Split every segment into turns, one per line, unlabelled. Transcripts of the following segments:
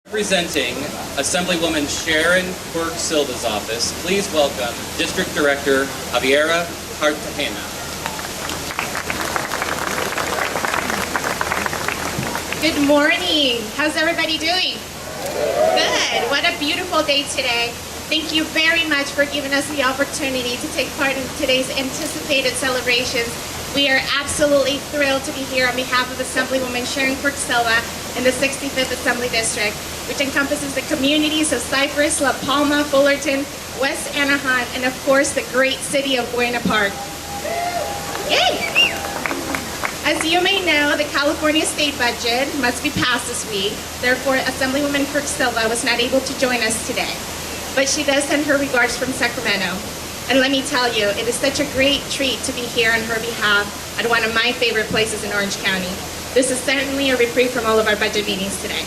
Representing Assemblywoman Sharon Quirk Silva's office, please welcome District Director Javiera Cartagena.
Good morning. How's everybody doing? Good. What a beautiful day today. Thank you very much for giving us the opportunity to take part in today's anticipated celebrations. We are absolutely thrilled to be here on behalf of Assemblywoman Sharon Quirk Silva in the 65th Assembly District, which encompasses the communities of Cypress, La Palma, Fullerton, West Anaheim, and of course the great city of Buena Park. Yay! As you may know, the California state budget must be passed this week. Therefore, Assemblywoman Quirk Silva was not able to join us today. But she does send her regards from Sacramento. And let me tell you, it is such a great treat to be here on her behalf at one of my favorite places in Orange County. This is certainly a reprieve from all of our budget meetings today.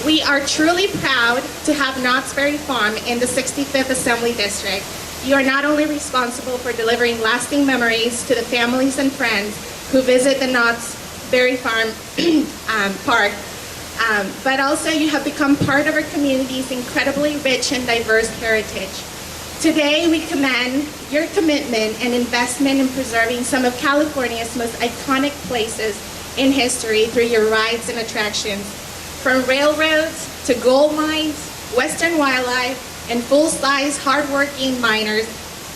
We are truly proud to have Knott's Berry Farm in the 65th Assembly District. You are not only responsible for delivering lasting memories to the families and friends who visit the Knott's Berry Farm Park, but also you have become part of our community's incredibly rich and diverse heritage. Today, we commend your commitment and investment in preserving some of California's most iconic places in history through your rides and attractions. From railroads to gold mines, western wildlife, and full-size, hard-working miners,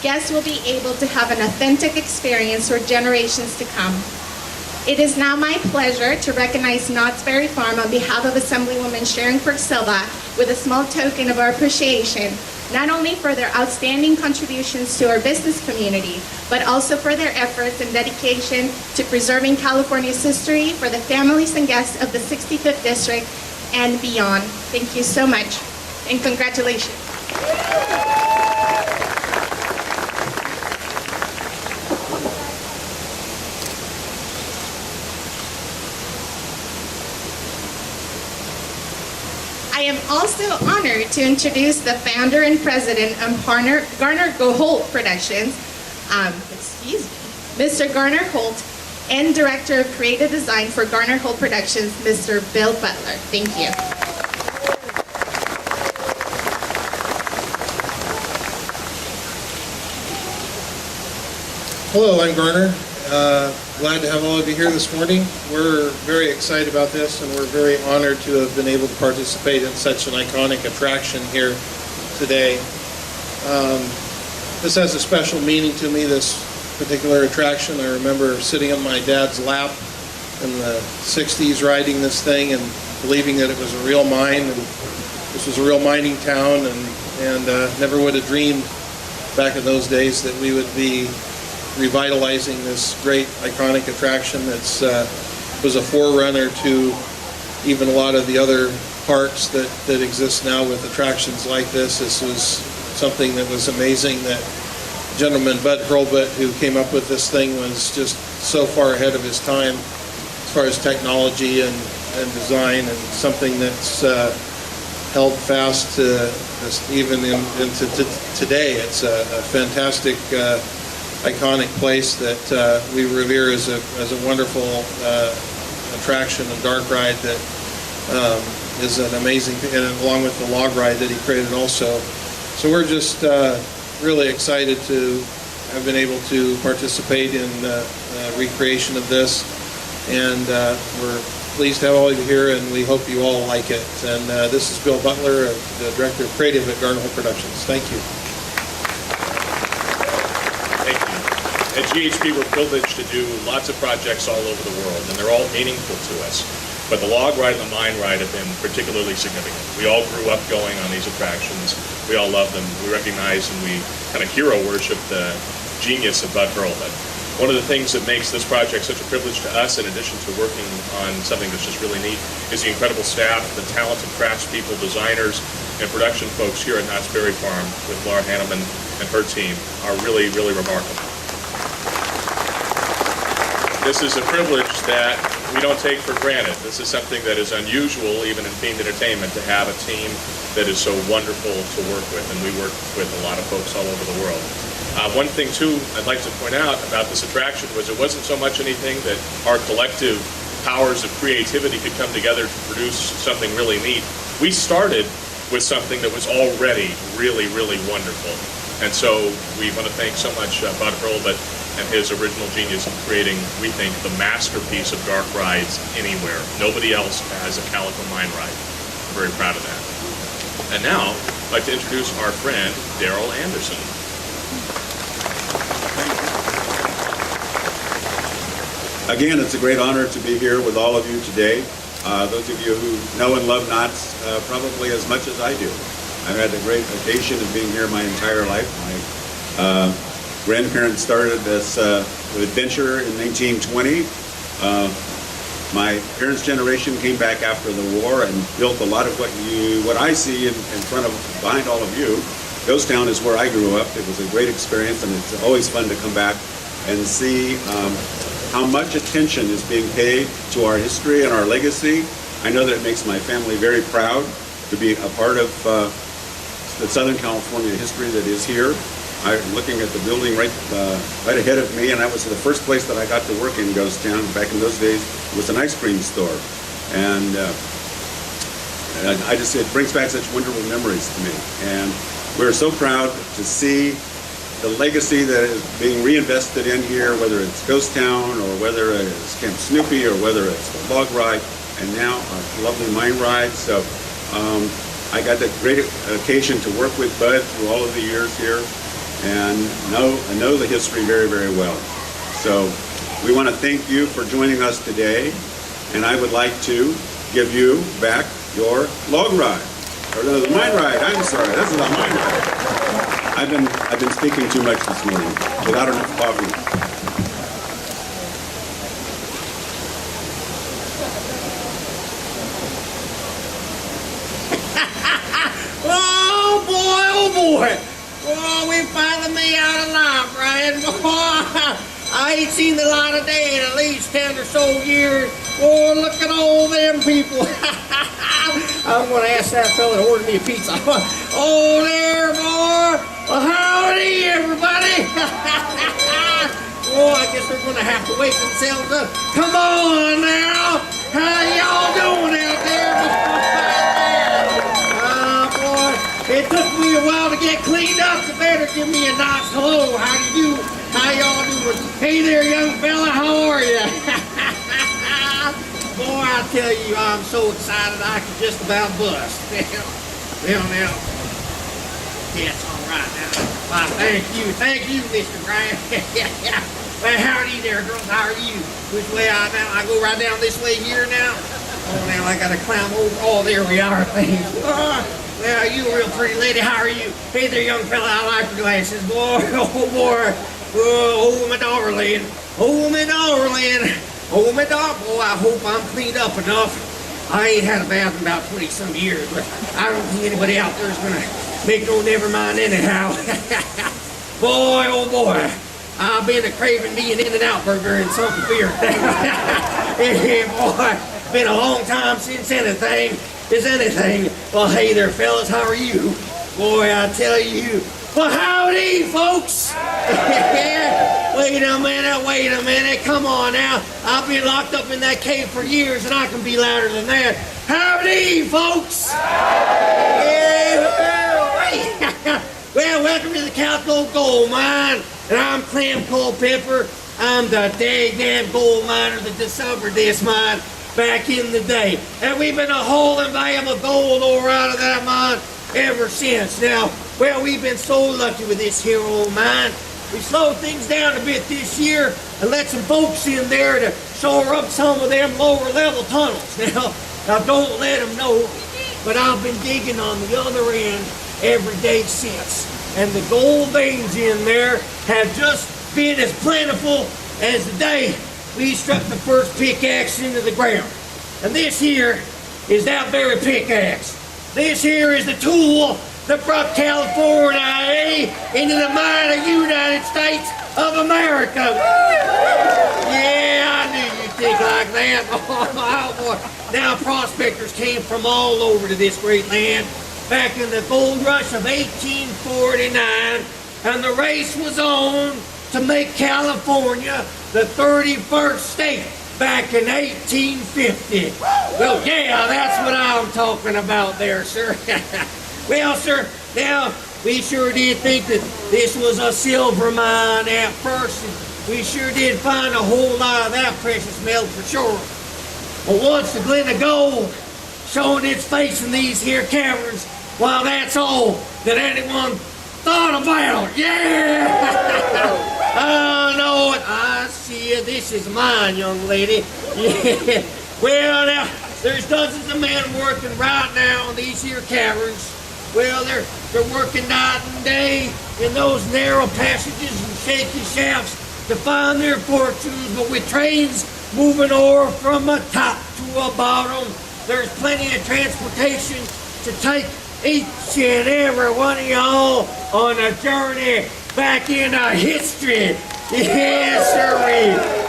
guests will be able to have an authentic experience for generations to come. It is now my pleasure to recognize Knott's Berry Farm on behalf of Assemblywoman Sharon Quirk Silva with a small token of our appreciation, not only for their outstanding contributions to our business community, but also for their efforts and dedication to preserving California's history for the families and guests of the 65th District and beyond. Thank you so much, and congratulations. I am also honored to introduce the founder and president of Garner Holt Productions, Mr. Garner Holt, and director of creative design for Garner Holt Productions, Mr. Bill Butler. Thank you.
Hello, I'm Garner. Glad to have all of you here this morning. We're very excited about this, and we're very honored to have been able to participate in such an iconic attraction here today. This has a special meaning to me, this particular attraction. I remember sitting on my dad's lap in the 60s riding this thing and believing that it was a real mine, and this was a real mining town, and never would have dreamed back in those days that we would be revitalizing this great iconic attraction that's was a forerunner to even a lot of the other parks that exist now with attractions like this. This was something that was amazing. That gentleman Bud Hurlbut, who came up with this thing, was just so far ahead of his time as far as technology and design, and something that's held fast to even into today. It's a fantastic iconic place that we revere as a wonderful attraction and dark ride that is an amazing, and along with the log ride that he created also. So we're just really excited to have been able to participate in the recreation of this, and we're pleased to have all of you here, and we hope you all like it. And this is Bill Butler, the Director of Creative at Garner Holt Productions. Thank you.
At GHP, we're privileged to do lots of projects all over the world, and they're all meaningful to us. But the log ride and the mine ride have been particularly significant. We all grew up going on these attractions. We all love them. We recognize and we kind of hero worship the genius of Bud Hurlbut. One of the things that makes this project such a privilege to us, in addition to working on something that's just really neat, is the incredible staff, the talented craftspeople, designers, and production folks here at Knott's Berry Farm with Laura Hanneman and her team are really, really remarkable. This is a privilege that we don't take for granted. This is something that is unusual, even in themed entertainment, to have a team that is so wonderful to work with, and we work with a lot of folks all over the world. One thing, too, I'd like to point out about this attraction was it wasn't so much anything that our collective powers of creativity could come together to produce something really neat. We started with something that was already really, really wonderful. And so we want to thank so much Bud Hurlbut and his original genius in creating, we think, the masterpiece of dark rides anywhere. Nobody else has a Calico Mine Ride. We're very proud of that. And now, I'd like to introduce our friend, Daryl Anderson.
Again, it's a great honor to be here with all of you today. Those of you who know and love knots probably as much as I do. I've had the great occasion of being here my entire life. My grandparents started this adventure in 1920. My parents' generation came back after the war and built a lot of what I see in front of, behind all of you. Ghost Town is where I grew up. It was a great experience, and it's always fun to come back and see how much attention is being paid to our history and our legacy. I know that it makes my family very proud to be a part of the Southern California history that is here. I'm looking at the building right ahead of me, and that was the first place that I got to work in Ghost Town. Back in those days, it was an ice cream store. And it brings back such wonderful memories to me. And we're so proud to see the legacy that is being reinvested in here, whether it's Ghost Town or whether it's Camp Snoopy or whether it's the log ride, and now our lovely mine ride. So I got the great occasion to work with Bud through all of the years here, and I know the history very, very well. So we want to thank you for joining us today, and I would like to give you back your log ride, or no, the mine ride. I'm sorry, this is a mine ride. I've been speaking too much this morning without enough coffee.
Oh boy! Oh, we finally made out alive, Brian. Boy, I ain't seen the light of day in at least 10 or so years. Oh, look at all them people. I'm gonna ask that fella to order me a pizza. Oh, there, boy. Well, howdy, everybody. Oh, I guess they're gonna have to wake themselves up. Come on now. How y'all doing out there? Boy, it took me a while to get cleaned up. You better give me a nice hello. How do you do? How y'all doing? Hey there, young fella. How are you? Boy, I tell you, I'm so excited I could just about bust. Well, now, that's all right now. Why, thank you, Mr. Brian. Well, howdy there, girls. How are you? Which way I go right down this way here now? Oh, now I gotta climb over. Oh, there we are. Thanks. Well, you a real pretty lady. How are you? Hey there, young fella. I like your glasses, boy. Oh, boy. Oh, my darling. Oh, my darling. Oh, my dog, boy, I hope I'm cleaned up enough. I ain't had a bath in about 20-some years, but I don't think anybody out there is going to make no never mind anyhow. Boy, oh boy, I've been a craving me an In-N-Out burger and something beer. Yeah, boy, been a long time since anything is anything. Well, hey there, fellas, how are you? Boy, I tell you, well, howdy, folks. Wait a minute, come on now. I've been locked up in that cave for years and I can be louder than that. Howdy, folks. Yeah, well, welcome to the Calico Gold Mine, and I'm Clem Culpepper. I'm the damn gold miner that discovered this mine back in the day. And we've been hauling valuable gold ore out of that mine ever since. Now, well, we've been so lucky with this here old mine. We slowed things down a bit this year and let some folks in there to shore up some of them lower level tunnels. Now don't let them know, but I've been digging on the other end every day since. And the gold veins in there have just been as plentiful as the day we struck the first pickaxe into the ground. And this here is that very pickaxe. This here is the tool that brought California into the mighty United States of America. Yeah, I knew you'd think like that. Oh, boy. Now prospectors came from all over to this great land back in the gold rush of 1849, and the race was on to make California the 31st state back in 1850. Well, yeah, that's what I'm talking about there, sir. Well, sir, now, we sure did think that this was a silver mine at first, and we sure did find a whole lot of that precious metal for sure. But once the glint of gold showing its face in these here caverns, well, that's all that anyone thought about. Yeah! I know it. I see it. This is mine, young lady. Yeah. Well, now, there's dozens of men working right now in these here caverns. Well, they're working night and day in those narrow passages and shaky shafts to find their fortunes, but with trains moving ore from a top to a bottom, there's plenty of transportation to take each and every one of y'all on a journey back into history. Yes, sir.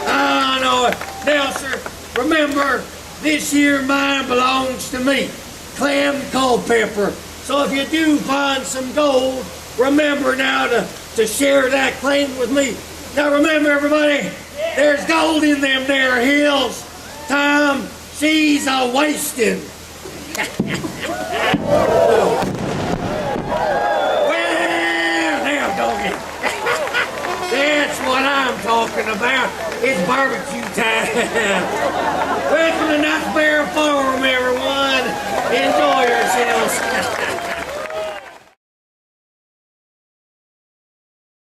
I know it. Now, sir, remember, this here mine belongs to me, Clem Culpepper. So if you do find some gold, remember now to share that claim with me. Now remember, everybody, there's gold in them there hills. Time, she's a-wasting. Well, now, doggy. That's what I'm talking about. It's barbecue time. Welcome to Knott's Bear Farm, everyone.